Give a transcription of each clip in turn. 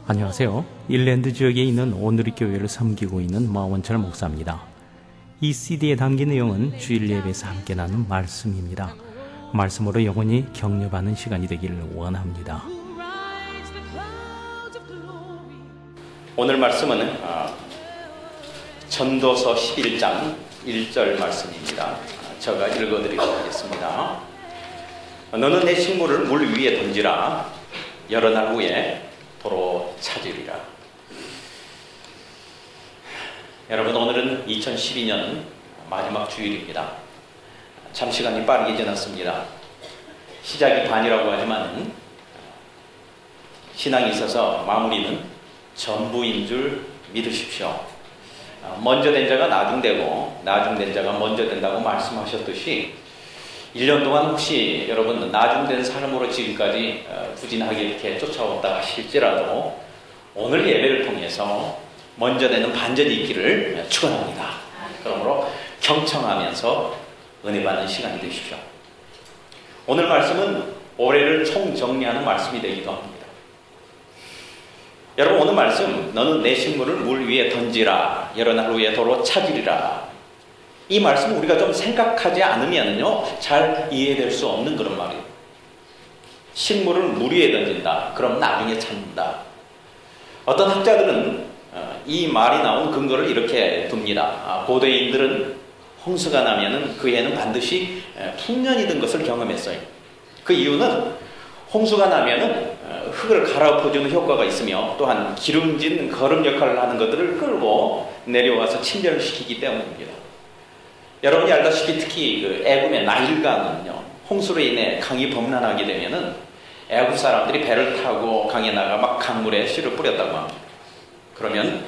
안녕하세요. 일랜드 지역에 있는 오누리 교회를 섬기고 있는 마원철 목사입니다. 이 CD에 담긴 내용은 주일 예배에서 함께 나눈 말씀입니다. 말씀으로 영혼이 격려받는 시간이 되기를 원합니다. 오늘 말씀은 전도서 11장 1절 말씀입니다. 제가 읽어드리도록 하겠습니다. 너는 내 식물을 물 위에 던지라. 여러 날 후에 도로 찾으리라. 여러분, 오늘은 2012년 마지막 주일입니다. 참 시간이 빠르게 지났습니다. 시작이 반이라고 하지만 신앙에 있어서 마무리는 전부인 줄 믿으십시오. 먼저 된 자가 나중되고 나중된 자가 먼저 된다고 말씀하셨듯이 1년 동안 혹시 여러분 나중된 삶으로 지금까지 부진하게 이렇게 쫓아왔다 하실지라도 오늘 예배를 통해서 먼저 되는 반전이 있기를 축원합니다. 그러므로 경청하면서 은혜 받는 시간이 되십시오. 오늘 말씀은 올해를 총정리하는 말씀이 되기도 합니다. 여러분, 오늘 말씀 너는 내 식물을 물 위에 던지라. 여러 날 후에 도로 찾으리라. 이 말씀 우리가 좀 생각하지 않으면요 잘 이해될 수 없는 그런 말이에요. 식물을 물 위에 던진다. 그럼 나중에 찾는다. 어떤 학자들은 이 말이 나온 근거를 이렇게 둡니다. 고대인들은 홍수가 나면은 그 해는 반드시 풍년이 든 것을 경험했어요. 그 이유는 홍수가 나면은 흙을 갈아엎어주는 효과가 있으며 또한 기름진 거름 역할을 하는 것들을 끌고 내려와서 침전시키기 때문입니다. 여러분이 알다시피 특히 그 애굽의 나일강은요 홍수로 인해 강이 범람하게 되면은 애굽 사람들이 배를 타고 강에 나가 막 강물에 씨를 뿌렸다고 합니다. 그러면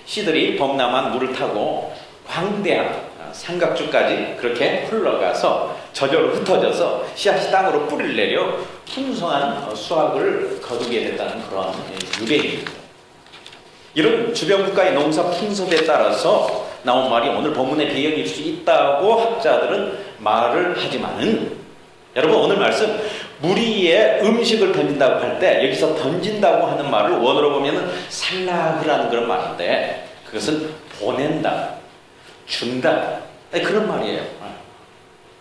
씨들이 범람한 물을 타고 광대한 삼각주까지 그렇게 흘러가서 저절로 흩어져서 씨앗이 땅으로 뿌리를 내려 풍성한 수확을 거두게 됐다는 그런 유래입니다. 이런 주변 국가의 농사 풍습에 따라서 나온 말이 오늘 본문의 배경일 수 있다고 학자들은 말을 하지만은 여러분, 오늘 말씀 물 위에 음식을 던진다고 할 때 여기서 던진다고 하는 말을 원어로 보면은 살라그라는 그런 말인데 그것은 보낸다, 준다 그런 말이에요.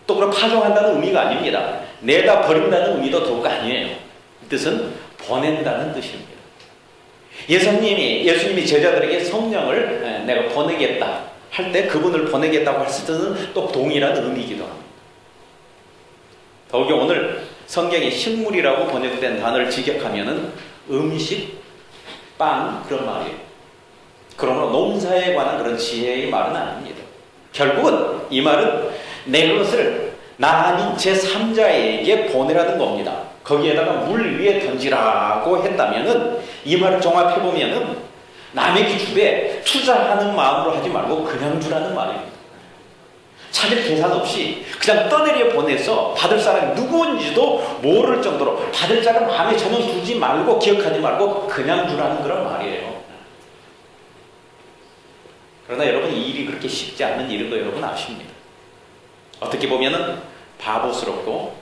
또 그럼 파종한다는 의미가 아닙니다. 내다 버린다는 의미도 더욱 아니에요. 이 뜻은 보낸다는 뜻입니다. 예수님이 제자들에게 성령을 내가 보내겠다 할 때 그분을 보내겠다고 했을 때는 또 동일한 의미이기도 합니다. 더욱이 오늘 성경에 식물이라고 번역된 단어를 직역하면은 음식, 빵 그런 말이에요. 그러므로 농사에 관한 그런 지혜의 말은 아닙니다. 결국은 이 말은 내 것을 나 아닌 제3자에게 보내라는 겁니다. 거기에다가 물 위에 던지라고 했다면은 이 말을 종합해보면은 남의 기술에 투자하는 마음으로 하지 말고 그냥 주라는 말입니다. 차별 계산 없이 그냥 떠내려 보내서 받을 사람이 누구인지도 모를 정도로 받을 자를 마음에 전혀 두지 말고 기억하지 말고 그냥 주라는 그런 말이에요. 그러나 여러분, 이 일이 그렇게 쉽지 않은 일인 거 여러분 아십니다. 어떻게 보면은 바보스럽고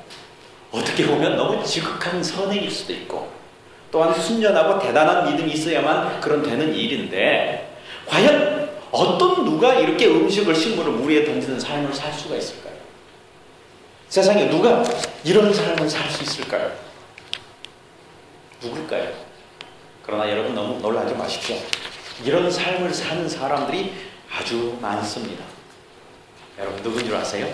어떻게 보면 너무 지극한 선행일 수도 있고 또한 순전하고 대단한 믿음이 있어야만 그런 되는 일인데 과연 어떤 누가 이렇게 음식을 식물을 물 위에 던지는 삶을 살 수가 있을까요? 세상에 누가 이런 삶을 살 수 있을까요? 누굴까요? 그러나 여러분 너무 놀라지 마십시오. 이런 삶을 사는 사람들이 아주 많습니다. 여러분 누군 줄 아세요?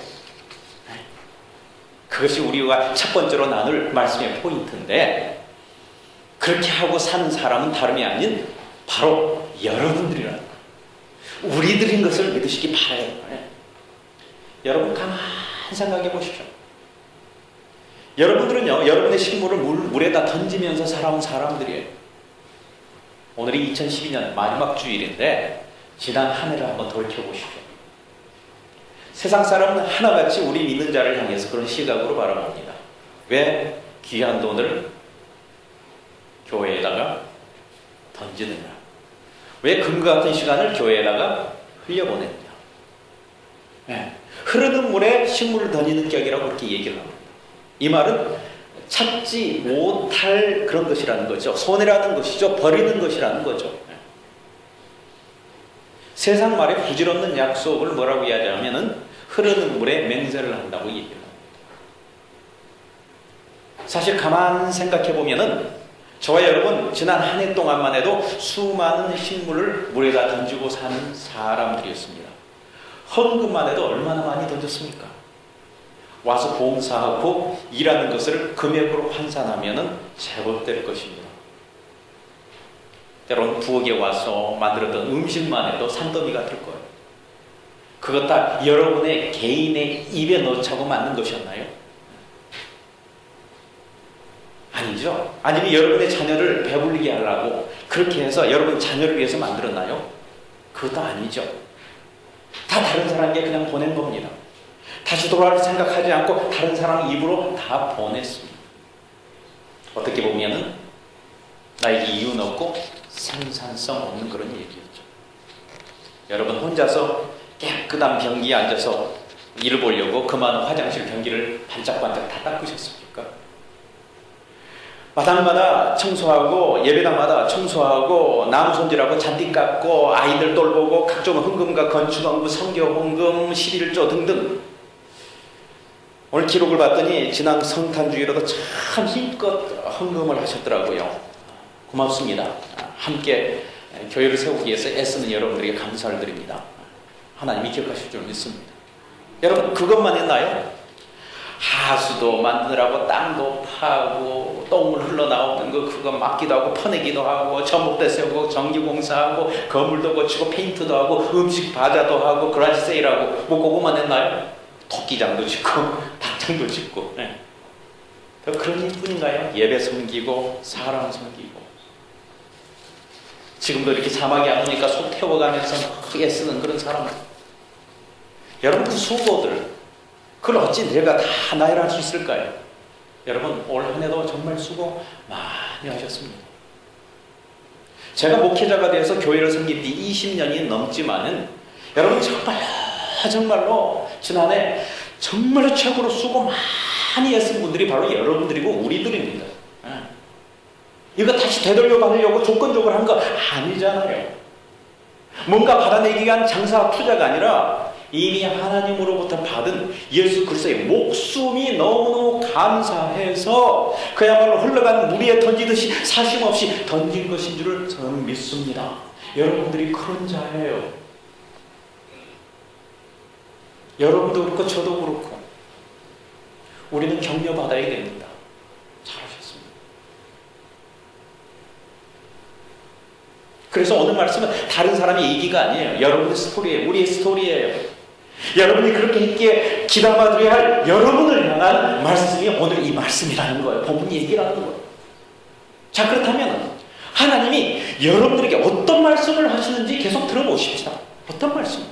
그것이 우리가 첫 번째로 나눌 말씀의 포인트인데 그렇게 하고 사는 사람은 다름이 아닌 바로 여러분들이라는 거예요. 우리들인 것을 믿으시기 바라요. 여러분 가만히 생각해 보십시오. 여러분들은요 여러분의 식물을 물에다 던지면서 살아온 사람들이에요. 오늘이 2012년 마지막 주일인데 지난 한 해를 한번 돌이켜보십시오. 세상 사람은 하나같이 우리 믿는 자를 향해서 그런 시각으로 바라봅니다. 왜 귀한 돈을 교회에다가 던지느냐? 왜 금과 같은 시간을 교회에다가 흘려보냈냐? 흐르는 물에 식물을 던지는 격이라고 그렇게 얘기를 합니다. 이 말은 찾지 못할 그런 것이라는 거죠. 손해라는 것이죠. 버리는 것이라는 거죠. 세상 말에 부질없는 약속을 뭐라고 이야기하면은 흐르는 물에 맹세를 한다고 얘기를 합니다. 사실 가만 생각해 보면은 저와 여러분 지난 한 해 동안만 해도 수많은 식물을 물에다 던지고 사는 사람들이었습니다. 헌금만 해도 얼마나 많이 던졌습니까? 와서 봉사하고 일하는 것을 금액으로 환산하면은 제법 될 것입니다. 때로는 부엌에 와서 만들었던 음식만 해도 산더미가 들 거예요. 그것 다 여러분의 개인의 입에 넣자고 만든 것이었나요? 아니죠. 아니면 여러분의 자녀를 배불리게 하려고 그렇게 해서 여러분 자녀를 위해서 만들었나요? 그것도 아니죠. 다 다른 사람에게 그냥 보낸 겁니다. 다시 돌아올 생각하지 않고 다른 사람 입으로 다 보냈습니다. 어떻게 보면은 나에게 이유는 없고 생산성 없는 그런 얘기였죠. 여러분 혼자서 깨끗한 변기에 앉아서 일을 보려고 그 많은 화장실 변기를 반짝반짝 다 닦으셨습니까? 마당마다 청소하고 예배당마다 청소하고 나무 손질하고 잔디 깎고 아이들 돌보고 각종 헌금과 건축헌금, 성교헌금, 11조 등등. 오늘 기록을 봤더니 지난 성탄주일에도 참 힘껏 헌금을 하셨더라고요. 고맙습니다. 함께 교회를 세우기 위해서 애쓰는 여러분들에게 감사를 드립니다. 하나님이 기억하실 줄 믿습니다. 여러분 그것만 했나요? 하수도 만드느라고 땅도 파고 똥물 흘러나오는 거 그거 막기도 하고 퍼내기도 하고 전봇대 세우고 전기공사하고 건물도 고치고 페인트도 하고 음식 바자도 하고 그라지 세일하고 뭐 그것만 했나요? 토끼장도 짓고 닭장도 짓고 그런 일뿐인가요? 예배 섬기고 사람 섬기고 지금도 이렇게 사막이 안 오니까 소 태워가면서 크게 쓰는 그런 사람들. 여러분 그 수고들 그걸 어찌 내가 다 나열할 수 있을까요? 여러분 올 한 해도 정말 수고 많이 하셨습니다. 제가 목회자가 되어서 교회를 섬긴 지 20년이 넘지만은 여러분 정말로 지난해 정말로 최고로 수고 많이 했은 분들이 바로 여러분들이고 우리들입니다. 이거 다시 되돌려 받으려고 조건적으로 한 거 아니잖아요. 뭔가 받아내기 위한 장사 투자가 아니라 이미 하나님으로부터 받은 예수 그리스도의 목숨이 너무너무 감사해서 그야말로 흘러가는 물에 던지듯이 사심없이 던진 것인 줄을 저는 믿습니다. 여러분들이 그런 자예요. 여러분도 그렇고 저도 그렇고 우리는 격려받아야 됩니다. 잘하셨습니다. 그래서 오늘 말씀은 다른 사람의 얘기가 아니에요. 여러분의 스토리예요. 우리의 스토리예요. 여러분이 그렇게 있기에 기다려드려야 할 여러분을 향한 말씀이 오늘 이 말씀이라는 거예요. 본문 얘기라는 거예요. 자 그렇다면 하나님이 여러분들에게 어떤 말씀을 하시는지 계속 들어보십시다. 어떤 말씀?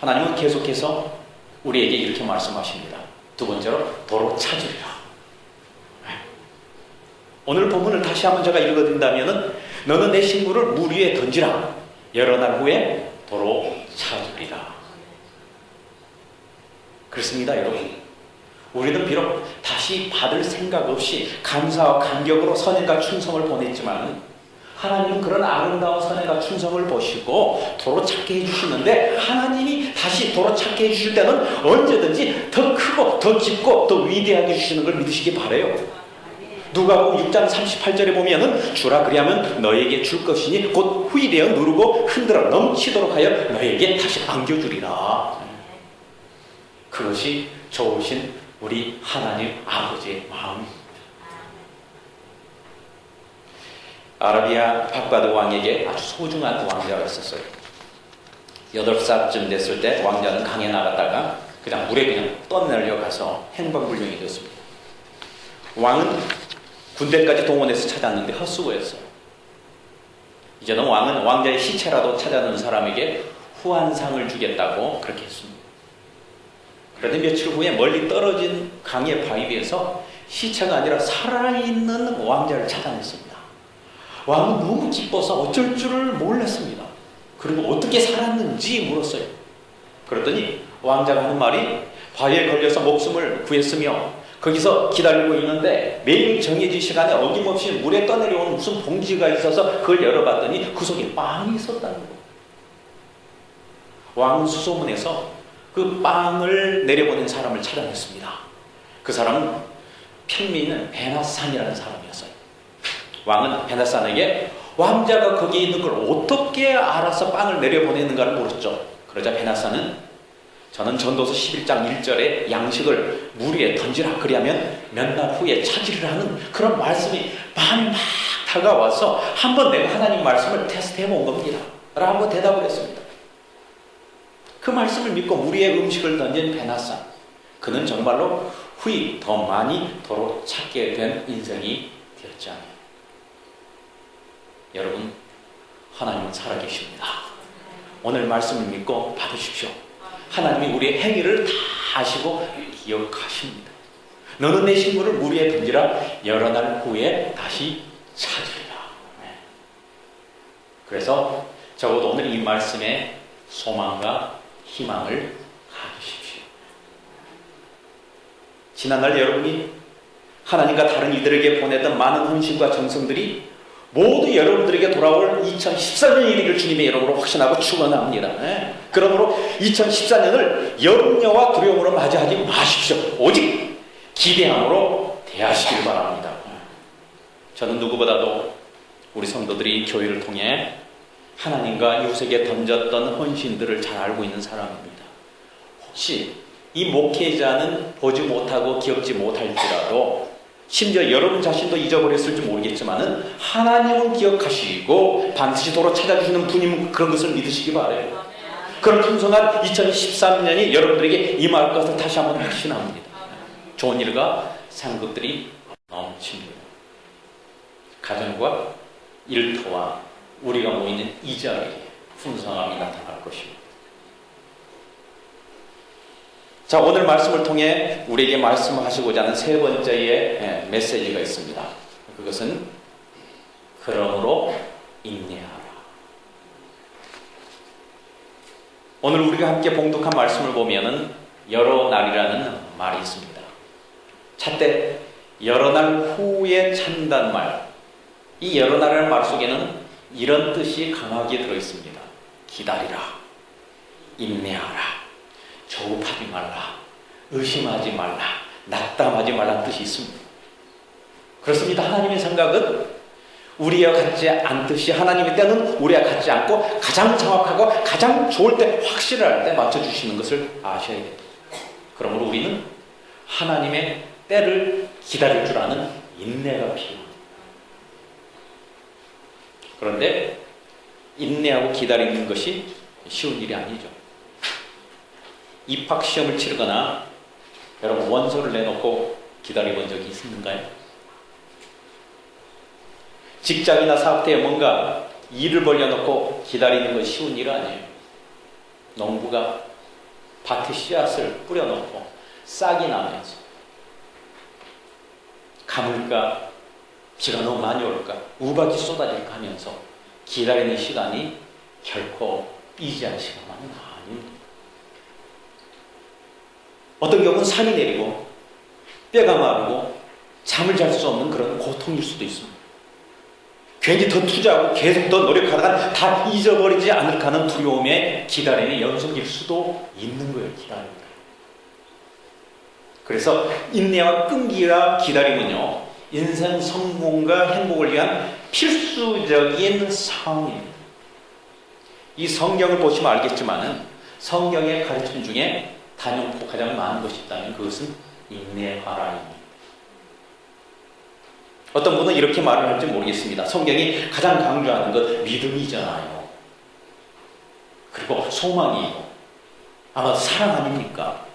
하나님은 계속해서 우리에게 이렇게 말씀하십니다. 두 번째로 도로 찾으리라. 오늘 본문을 다시 한번 제가 읽어드린다면 너는 내 식물을 물 위에 던지라. 여러 날 후에 도로 찾으리라. 그렇습니다, 여러분. 우리는 비록 다시 받을 생각 없이 감사와 감격으로 선행과 충성을 보냈지만 하나님은 그런 아름다운 선행과 충성을 보시고 도로 찾게 해주시는데 하나님이 다시 도로 찾게 해주실 때는 언제든지 더 크고 더 깊고 더 위대하게 해주시는 걸 믿으시기 바라요. 누가복음 6장 38절에 보면은 주라 그리하면 너에게 줄 것이니 곧 후이되어 누르고 흔들어 넘치도록 하여 너에게 다시 안겨주리라. 그것이 좋으신 우리 하나님 아버지의 마음입니다. 아라비아 바과드 왕에게 아주 소중한 왕자가 있었어요. 8살쯤 됐을 때 왕자는 강에 나갔다가 그냥 물에 그냥 떠내려가서 행방불명이 됐습니다. 왕은 군대까지 동원해서 찾았는데 헛수고했어요. 이제는 왕은 왕자의 시체라도 찾아낸 사람에게 후한상을 주겠다고 그렇게 했습니다. 그런데 며칠 후에 멀리 떨어진 강의 바위 위에서 시체가 아니라 살아있는 왕자를 찾아냈습니다. 왕은 너무 기뻐서 어쩔 줄을 몰랐습니다. 그리고 어떻게 살았는지 물었어요. 그랬더니 왕자가 하는 말이 바위에 걸려서 목숨을 구했으며 거기서 기다리고 있는데 매일 정해진 시간에 어김없이 물에 떠내려오는 무슨 봉지가 있어서 그걸 열어봤더니 그 속에 빵이 있었다는 거예요. 왕은 수소문해서 그 빵을 내려보낸 사람을 찾아냈습니다. 그 사람은 평민은 베나산이라는 사람이었어요. 왕은 베나산에게 왕자가 거기에 있는 걸 어떻게 알아서 빵을 내려보내는가를 물었죠. 그러자 베나산은 저는 전도서 11장 1절에 양식을 물 위에 던지라 그리하면 몇 날 후에 차지를 하는 그런 말씀이 마음에 막 다가와서 한번 내가 하나님 말씀을 테스트해 본 겁니다 라고 대답을 했습니다. 그 말씀을 믿고 물 위에 음식을 던진 베나산, 그는 정말로 후이 더 많이 도로 찾게 된 인생이 되었지 않아요. 여러분, 하나님은 살아계십니다. 오늘 말씀을 믿고 받으십시오. 하나님이 우리의 행위를 다 아시고 기억하십니다. 너는 내 식물을 물 위에 던지라 여러 날 후에 다시 찾으리라. 그래서 적어도 오늘 이 말씀에 소망과 희망을 가지십시오. 지난날 여러분이 하나님과 다른 이들에게 보냈던 많은 헌신과 정성들이 모두 여러분들에게 돌아올 2014년이 되기를 주님의 이름으로 확신하고 축원합니다. 그러므로 2014년을 염려와 두려움으로 맞이하지 마십시오. 오직 기대함으로 대하시길 바랍니다. 저는 누구보다도 우리 성도들이 교회를 통해 하나님과 이웃에게 던졌던 헌신들을 잘 알고 있는 사람입니다. 혹시 이 목회자는 보지 못하고 기억지 못할지라도 심지어 여러분 자신도 잊어버렸을지 모르겠지만은 하나님은 기억하시고 반드시 도로 찾아주시는 분이면 그런 것을 믿으시기 바라요. 그런 풍성한 2013년이 여러분들에게 임할 것을 다시 한번 확신합니다. 좋은 일과 상급들이 넘칩니다. 가정과 일터와 우리가 모이는 이 자리에 풍성함이 나타날 것입니다. 자, 오늘 말씀을 통해 우리에게 말씀하시고자 하는 세 번째의 메시지가 있습니다. 그것은 그러므로 인내하라. 오늘 우리가 함께 봉독한 말씀을 보면은 여러 날이라는 말이 있습니다. 찻때 여러 날 후에 찬다는 말, 이 여러 날이라는 말 속에는 이런 뜻이 강하게 들어있습니다. 기다리라, 인내하라, 조급하지 말라, 의심하지 말라, 낙담하지 말라는 뜻이 있습니다. 그렇습니다. 하나님의 생각은 우리와 같지 않듯이 하나님의 때는 우리와 같지 않고 가장 정확하고 가장 좋을 때, 확실할 때 맞춰주시는 것을 아셔야 됩니다. 그러므로 우리는 하나님의 때를 기다릴 줄 아는 인내가 필요합니다. 그런데 인내하고 기다리는 것이 쉬운 일이 아니죠. 입학시험을 치르거나 여러분 원서를 내놓고 기다려본 적이 있는가요? 직장이나 사업대에 뭔가 일을 벌려놓고 기다리는 건 쉬운 일 아니에요. 농부가 밭에 씨앗을 뿌려놓고 싹이 나면서 가물까, 비가 너무 많이 올까, 우박이 쏟아질까 하면서 기다리는 시간이 결코 이지한 시간만은 아닙니다. 어떤 경우는 산이 내리고 뼈가 마르고 잠을 잘 수 없는 그런 고통일 수도 있습니다. 괜히 더 투자하고 계속 더 노력하다가 다 잊어버리지 않을까 하는 두려움에 기다림의 연속일 수도 있는 거예요. 기다림이. 그래서 인내와 끈기와 기다림은요, 인생 성공과 행복을 위한 필수적인 상황입니다. 이 성경을 보시면 알겠지만은 성경의 가르침 중에 단연코 가장 많은 것이 있다면 그것은 인내하라입니다. 어떤 분은 이렇게 말을 할지 모르겠습니다. 성경이 가장 강조하는 것 믿음이잖아요. 그리고 소망이고 아마 사랑 아닙니까?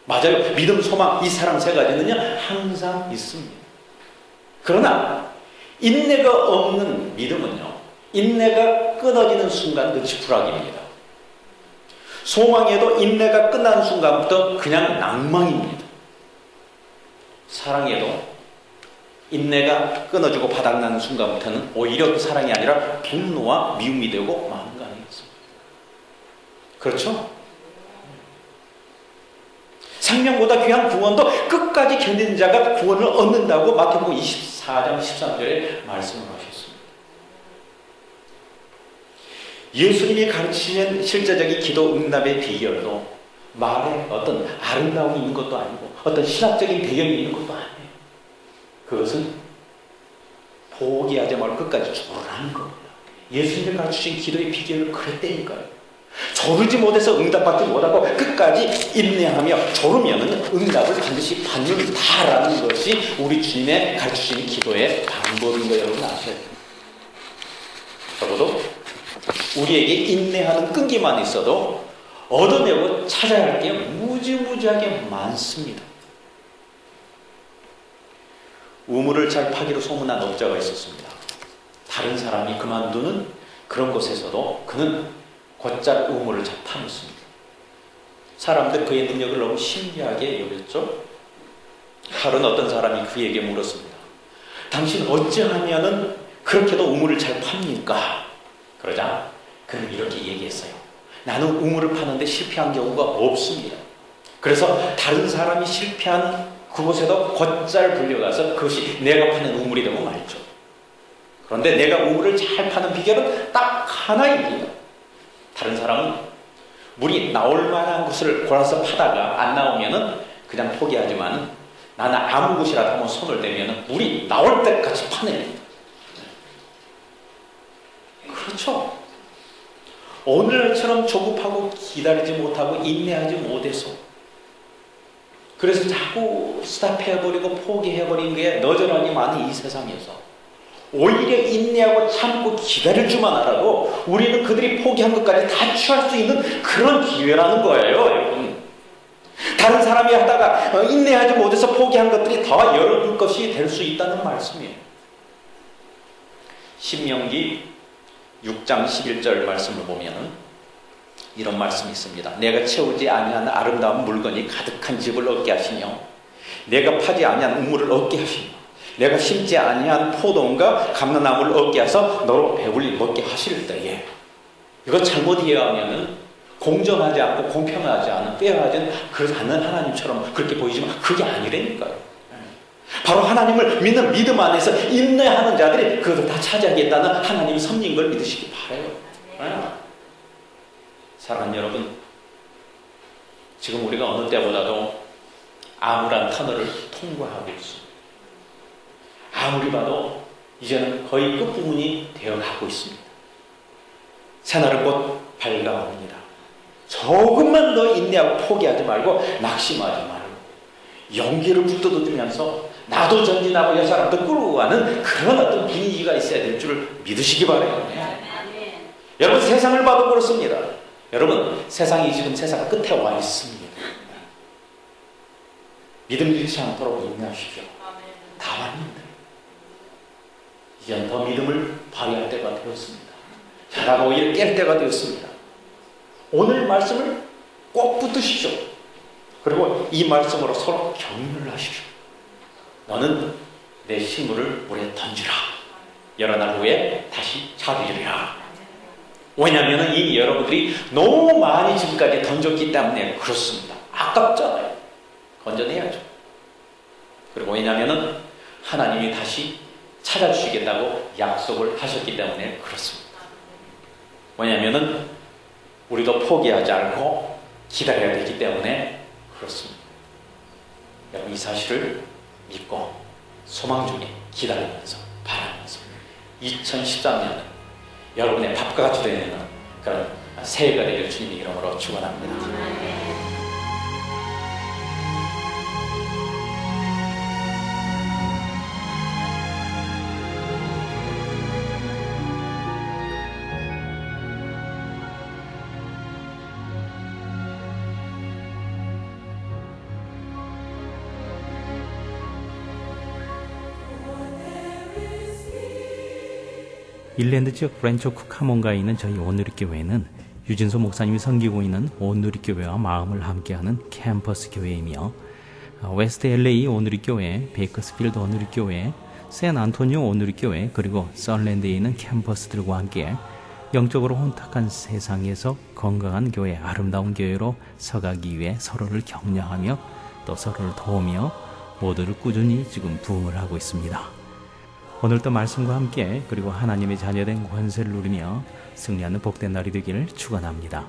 맞아요. 믿음, 소망, 이 사랑 세 가지는요 항상 있습니다. 그러나 인내가 없는 믿음은요, 인내가 끊어지는 순간 끝이 불확입니다. 소망에도 인내가 끝나는 순간부터 그냥 낭망입니다. 사랑에도 인내가 끊어지고 바닥나는 순간부터는 오히려 그 사랑이 아니라 분노와 미움이 되고 마음 강해졌습니다. 그렇죠? 생명보다 귀한 구원도 끝까지 견디는 자가 구원을 얻는다고 마태복음 24장 13절에 말씀을 하셨습니다. 예수님이 가르치신 실제적인 기도 응답의 비결도 말에 어떤 아름다움이 있는 것도 아니고 어떤 신학적인 배경이 있는 것도 아니에요. 그것은 포기하지 말고 끝까지 조르라는 겁니다. 예수님이 가르치신 기도의 비결을 그랬다니까요. 조르지 못해서 응답받지 못하고 끝까지 인내하며 조르면 응답을 반드시 받는다라는 것이 우리 주님의 가르치신 기도의 방법인 거 여러분 아셔야 됩니다. 적어도 우리에게 인내하는 끈기만 있어도 얻어내고 찾아야 할 게 무지무지하게 많습니다. 우물을 잘 파기로 소문난 업자가 있었습니다. 다른 사람이 그만두는 그런 곳에서도 그는 곧잘 우물을 잘 파냈습니다. 사람들 그의 능력을 너무 신기하게 여겼죠. 하루는 어떤 사람이 그에게 물었습니다. 당신 어찌하면은 그렇게도 우물을 잘 팝니까? 그러자 그는 이렇게 얘기했어요. 나는 우물을 파는데 실패한 경우가 없습니다. 그래서 다른 사람이 실패한 그곳에도 곧잘 불려가서 그것이 내가 파는 우물이 되고 말죠. 그런데 내가 우물을 잘 파는 비결은 딱 하나입니다. 다른 사람은 물이 나올 만한 곳을 골라서 파다가 안 나오면은 그냥 포기하지만 나는 아무 곳이라도 한번 손을 대면은 물이 나올 때까지 파냅니다. 그렇죠. 오늘처럼 조급하고 기다리지 못하고 인내하지 못해서 그래서 자꾸 스탑해버리고 포기해버린 게 너저러니 많은 이 세상에서 오히려 인내하고 참고 기다릴 줄만 알아도 우리는 그들이 포기한 것까지 다 취할 수 있는 그런 기회라는 거예요, 여러분. 다른 사람이 하다가 인내하지 못해서 포기한 것들이 더 여러분 것이 될 수 있다는 말씀이에요. 신명기 6장 11절 말씀을 보면 이런 말씀이 있습니다. 내가 채우지 아니한 아름다운 물건이 가득한 집을 얻게 하시며 내가 파지 아니한 우물을 얻게 하시며 내가 심지 아니한 포도원과 감람나무를 얻게 하서 너로 배불리 먹게 하실 때에 이거 잘못 이해하면 공정하지 않고 공평하지 않은 페어하지 않은 하나님처럼 그렇게 보이지만 그게 아니라니까요. 바로 하나님을 믿는 믿음 안에서 인내하는 자들이 그것을 다 차지하겠다는 하나님이 섭리인 걸 믿으시기 바라요. 사랑하는 여러분, 지금 우리가 어느 때보다도 암울한 터널을 통과하고 있습니다. 아무리 봐도 이제는 거의 끝부분이 되어가고 있습니다. 새날은 곧 밝아옵니다. 조금만 더 인내하고 포기하지 말고 낙심하지 말고 용기를 북돋워주면서 나도 전진하고 여 사람도 끌고 가는 그런 어떤 분위기가 있어야 될 줄을 믿으시기 바라요. 여러분 세상을 봐도 그렇습니다. 여러분 세상이 지금 세상 끝에 와 있습니다. 믿음 잃지 않도록 인내하십시오. 다 왔는데 이제 더 믿음을 발휘할 때가 되었습니다. 잘하고 오히려 깰 때가 되었습니다. 오늘 말씀을 꼭 붙드십시오. 그리고 이 말씀으로 서로 격려를 하십시오. 너는 내 식물을 물에 던지라. 여러 날 후에 다시 찾으리라. 왜냐하면 이미 여러분들이 너무 많이 지금까지 던졌기 때문에 그렇습니다. 아깝잖아요. 건져내야죠. 그리고 왜냐하면 하나님이 다시 찾아주시겠다고 약속을 하셨기 때문에 그렇습니다. 왜냐하면 우리도 포기하지 않고 기다려야 되기 때문에 그렇습니다. 여러분 이 사실을 믿고 소망 중에 기다리면서 바라면서 2013년은 여러분의 밥과 같이 되는 그런 새해가 되길 주님의 이름으로 축원합니다. 일랜드 지역 브랜초크 카몬가에 있는 저희 온누리교회는 유진소 목사님이 섬기고 있는 온누리교회와 마음을 함께하는 캠퍼스 교회이며 웨스트 LA 온누리교회, 베이커스필드 온누리교회, 샌안토니오 온누리교회 그리고 썰랜드에 있는 캠퍼스들과 함께 영적으로 혼탁한 세상에서 건강한 교회, 아름다운 교회로 서가기 위해 서로를 격려하며 또 서로를 도우며 모두를 꾸준히 지금 부흥을 하고 있습니다. 오늘도 말씀과 함께 그리고 하나님의 자녀된 권세를 누리며 승리하는 복된 날이 되기를 축원합니다.